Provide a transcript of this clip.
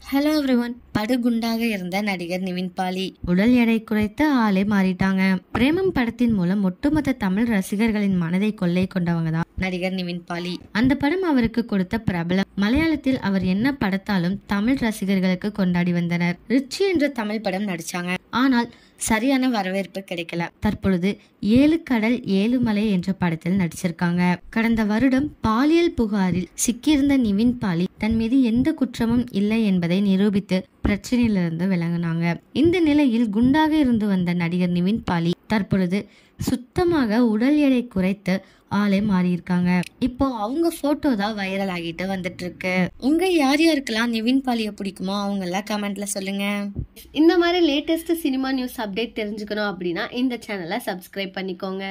Hello everyone. படுகுண்டாக இருந்த நடிகர் நிவின் பாலி உடல் எடை குறைத்து ஆளே மாறிட்டாங்க. பிரேமம் படத்தின் மூலம் ஒட்டுமொத்த தமிழ் ரசிகர்களின் மனதை கொள்ளை கொண்டவங்க தான் நடிகர் நிவின் பாலி. அந்த படம் அவருக்கு கொடுத்த பிரபலம். மலையாளத்தில் அவர் என்ன படத்தாலும் தமிழ் ரசிகர்களுக்கு கொண்டாடி வந்தனர். ரிச்சி என்ற தமிழ் படம் நடிச்சாங்க. ஆனால் சரியான வரவேற்பு கிடைக்கல. தற்பொழுது 7 கடல் 7 மலை என்ற படத்தில் நடிச்சிருக்காங்க. கடந்த வருடம் பாலியல் புகாரில் சிக்கியிருந்த நிவின் பாலி தன் மீது எந்த குற்றமும் இல்லை என்பதை நிரூபித்து பிரச்சனையிலிருந்து விலகினாங்க. இந்த நிலையில் குண்டாக இருந்து வந்த நடிகர் நிவின் பாலி தற்பொழுது சுத்தமாக உடல் எடை குறைத்து ஆளே மாறியிருக்காங்க. இப்போ அவங்க போட்டோ தான் வைரல் ஆகிட்டு வந்துட்டு இருக்கு. உங்க யார் யாருக்கெல்லாம் நிவின் பாலிய பிடிக்குமோ அவங்க எல்லாம் கமெண்ட்ல சொல்லுங்க. இந்த மாதிரி லேட்டஸ்ட் சினிமா நியூஸ் அப்டேட் தெரிஞ்சுக்கணும் அப்படின்னா இந்த சேனலை சப்ஸ்கிரைப் பண்ணிக்கோங்க.